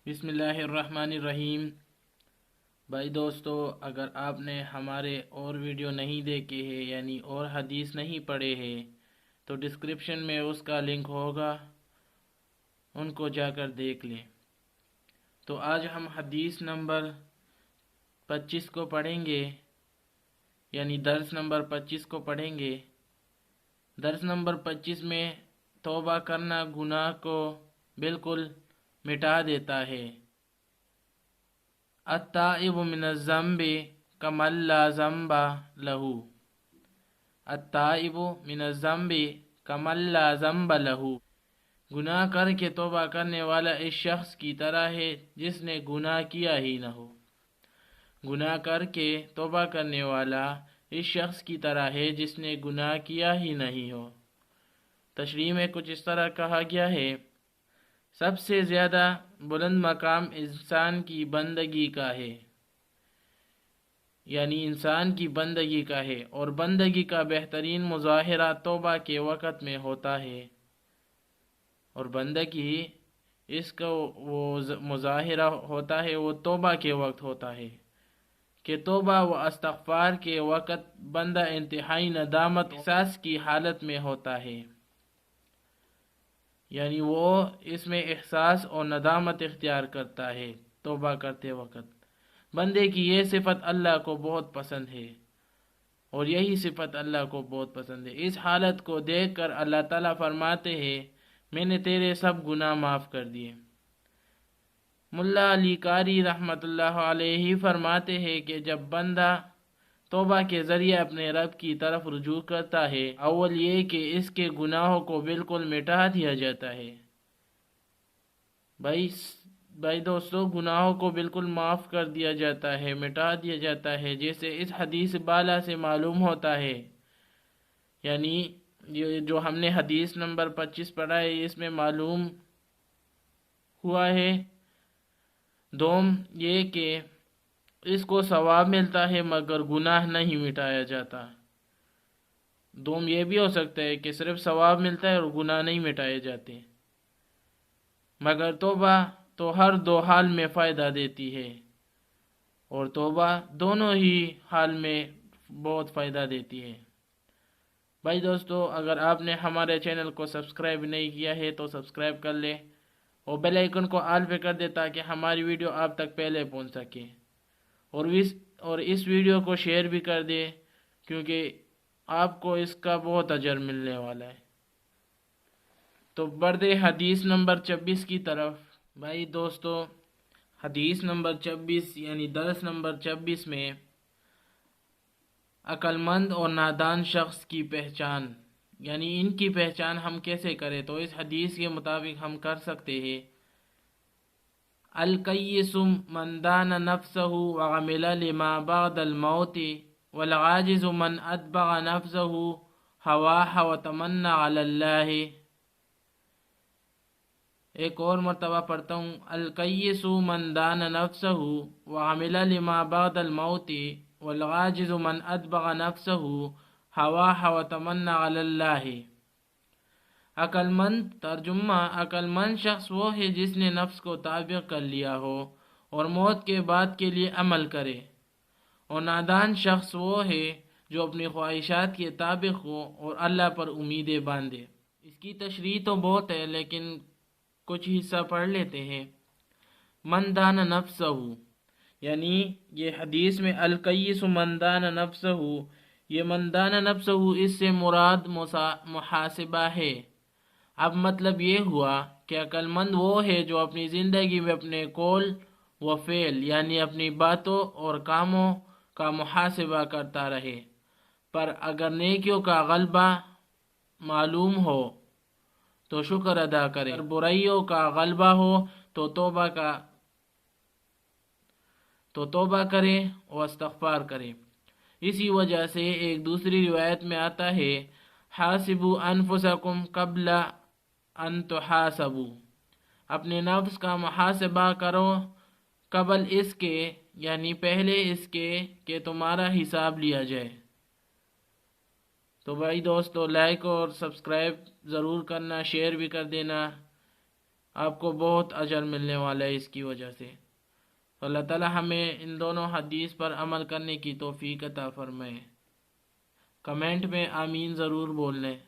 بسم اللہ الرحمن الرحیم۔ بھائی دوستو، اگر آپ نے ہمارے اور ویڈیو نہیں دیکھے ہیں یعنی اور حدیث نہیں پڑھے ہیں تو ڈسکرپشن میں اس کا لنک ہوگا، ان کو جا کر دیکھ لیں۔ تو آج ہم حدیث نمبر 25 کو پڑھیں گے، یعنی درس نمبر 25 کو پڑھیں گے۔ درس نمبر 25 میں توبہ کرنا گناہ کو بالکل مٹا دیتا ہے۔ التائب من الذنب کمن لا ذنب لہ۔ التائب من الذنب کمن لا ذنب لہ۔ گناہ کر کے توبہ کرنے والا اس شخص کی طرح ہے جس نے گناہ کیا ہی نہ ہو۔ گناہ کر کے توبہ کرنے والا اس شخص کی طرح ہے جس نے گناہ کیا ہی نہیں ہو۔ تشریح میں کچھ اس طرح کہا گیا ہے: سب سے زیادہ بلند مقام انسان کی بندگی کا ہے، یعنی انسان کی بندگی کا ہے، اور بندگی کا بہترین مظاہرہ توبہ کے وقت میں ہوتا ہے۔ اور بندگی اس کا وہ مظاہرہ ہوتا ہے وہ توبہ کے وقت ہوتا ہے کہ توبہ و استغفار کے وقت بندہ انتہائی ندامت احساس کی حالت میں ہوتا ہے، یعنی وہ اس میں احساس اور ندامت اختیار کرتا ہے توبہ کرتے وقت۔ بندے کی یہ صفت اللہ کو بہت پسند ہے، اور یہی صفت اللہ کو بہت پسند ہے۔ اس حالت کو دیکھ کر اللہ تعالیٰ فرماتے ہیں: میں نے تیرے سب گناہ معاف کر دیے۔ ملا علی قاری رحمۃ اللہ علیہ فرماتے ہیں کہ جب بندہ توبہ کے ذریعے اپنے رب کی طرف رجوع کرتا ہے، اول یہ کہ اس کے گناہوں کو بالکل مٹا دیا جاتا ہے۔ بھائی دوستو، گناہوں کو بالکل معاف کر دیا جاتا ہے، مٹا دیا جاتا ہے، جیسے اس حدیث بالا سے معلوم ہوتا ہے۔ یعنی یہ جو ہم نے حدیث نمبر 25 پڑھا ہے اس میں معلوم ہوا ہے دوم یہ کہ اس کو ثواب ملتا ہے مگر گناہ نہیں مٹایا جاتا۔ دوم یہ بھی ہو سکتا ہے کہ صرف ثواب ملتا ہے اور گناہ نہیں مٹائے جاتے، مگر توبہ تو ہر دو حال میں فائدہ دیتی ہے، اور توبہ دونوں ہی حال میں بہت فائدہ دیتی ہے۔ بھائی دوستو، اگر آپ نے ہمارے چینل کو سبسکرائب نہیں کیا ہے تو سبسکرائب کر لیں اور بیل آئیکن کو آل پہ کر دیں تاکہ ہماری ویڈیو آپ تک پہلے پہنچ سکے، اور اس ویڈیو کو شیئر بھی کر دیں کیونکہ آپ کو اس کا بہت اجر ملنے والا ہے۔ تو بڑھتے حدیث نمبر 26 کی طرف۔ بھائی دوستو، حدیث نمبر 26 یعنی درس نمبر 26 میں عقل مند اور نادان شخص کی پہچان، یعنی ان کی پہچان ہم کیسے کریں، تو اس حدیث کے مطابق ہم کر سکتے ہیں: الکیس من دان نفسہ وعمل لما بعد الموت والعاجز من اتبع نفسہ ہواہ وتمنى علی اللہ۔ ایک اور مرتبہ پڑھتا ہوں: الکیس من دان نفسہ وعمل لما بعد الموت والعاجز من اتبع نفسہ ہواہ وتمنى علی اللہ۔ عقل مند، ترجمہ: عقل مند شخص وہ ہے جس نے نفس کو تابع کر لیا ہو اور موت کے بعد کے لیے عمل کرے، اور نادان شخص وہ ہے جو اپنی خواہشات کے تابع ہو اور اللہ پر امیدیں باندھے۔ اس کی تشریح تو بہت ہے لیکن کچھ حصہ پڑھ لیتے ہیں۔ من دان نفسہ، یعنی یہ حدیث میں الکیس من دان نفسہ، یہ من دان نفسہ اس سے مراد محاسبہ ہے۔ اب مطلب یہ ہوا کہ عقل مند وہ ہے جو اپنی زندگی میں اپنے قول و فعل یعنی اپنی باتوں اور کاموں کا محاسبہ کرتا رہے، پر اگر نیکیوں کا غلبہ معلوم ہو تو شکر ادا کرے، اگر برائیوں کا غلبہ ہو تو توبہ کرے اور استغفار کرے۔ اسی وجہ سے ایک دوسری روایت میں آتا ہے: حاسبوا انفسکم قبل ان تحاسبوا، اپنے نفس کا محاسبہ کرو قبل اس کے، یعنی پہلے اس کے کہ تمہارا حساب لیا جائے۔ تو بھائی دوستو، لائک اور سبسکرائب ضرور کرنا، شیئر بھی کر دینا۔ آپ کو بہت اجر ملنے والا ہے اس کی وجہ سے۔ تو اللہ تعالی ہمیں ان دونوں حدیث پر عمل کرنے کی توفیق عطا فرمائے۔ کمنٹ میں آمین ضرور بول لیں۔